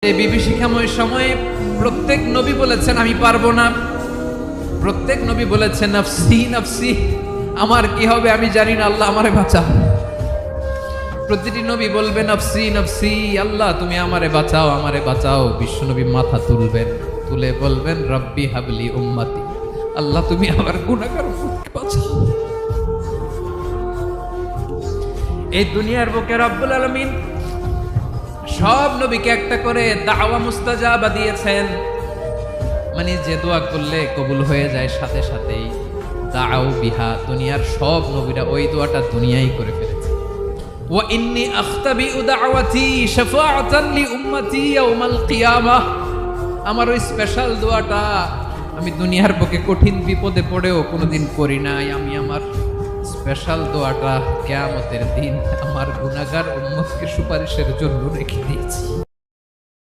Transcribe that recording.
এই বিভীষিকাময় সময়ে প্রত্যেক নবী বলেছেন আমি পারবো না। প্রত্যেক নবী বলেছেন নফসি নফসি, আমার কি হবে আমি জানি না, আল্লাহ আমারে বাঁচাও। প্রতিটি নবী বলবেন নফসি নফসি, আল্লাহ তুমি আমারে বাঁচাও আমারে বাঁচাও। বিশ্বনবী মাথা তুলবেন, তুলে বলবেন রব্বি হাবলি উম্মতি, আল্লাহ তুমি আমার গুনাহগার উম্মতকে বাঁচাও। এই দুনিয়ার বুকে রব্বুল আলামিন সব নবীকে একটা করে দাওয়া মুস্তাজাবা দিয়েছেন, মানে যে দোয়া করলে কবুল হয়ে যায় সাথে সাথেই। দাও বিহা, দুনিয়ার সব নবীরা ওই দোয়াটা দুনিয়ায় করে ফেলেছে। ওয়া ইন্নী আখতাবিউ দাওয়াতি শাফাআতান লি উম্মতি ইয়াউমাল কিয়ামাহ, আমার ওই স্পেশাল দোয়াটা আমি দুনিয়ার বুকে কঠিন বিপদে পড়েও কোনোদিন করি নাই। আমি আমার স্পেশাল দোয়াটা কিয়ামতের দিন আমার গুনাহগার উম্মতকে সুপারিশের জন্য রেখে দিয়েছি।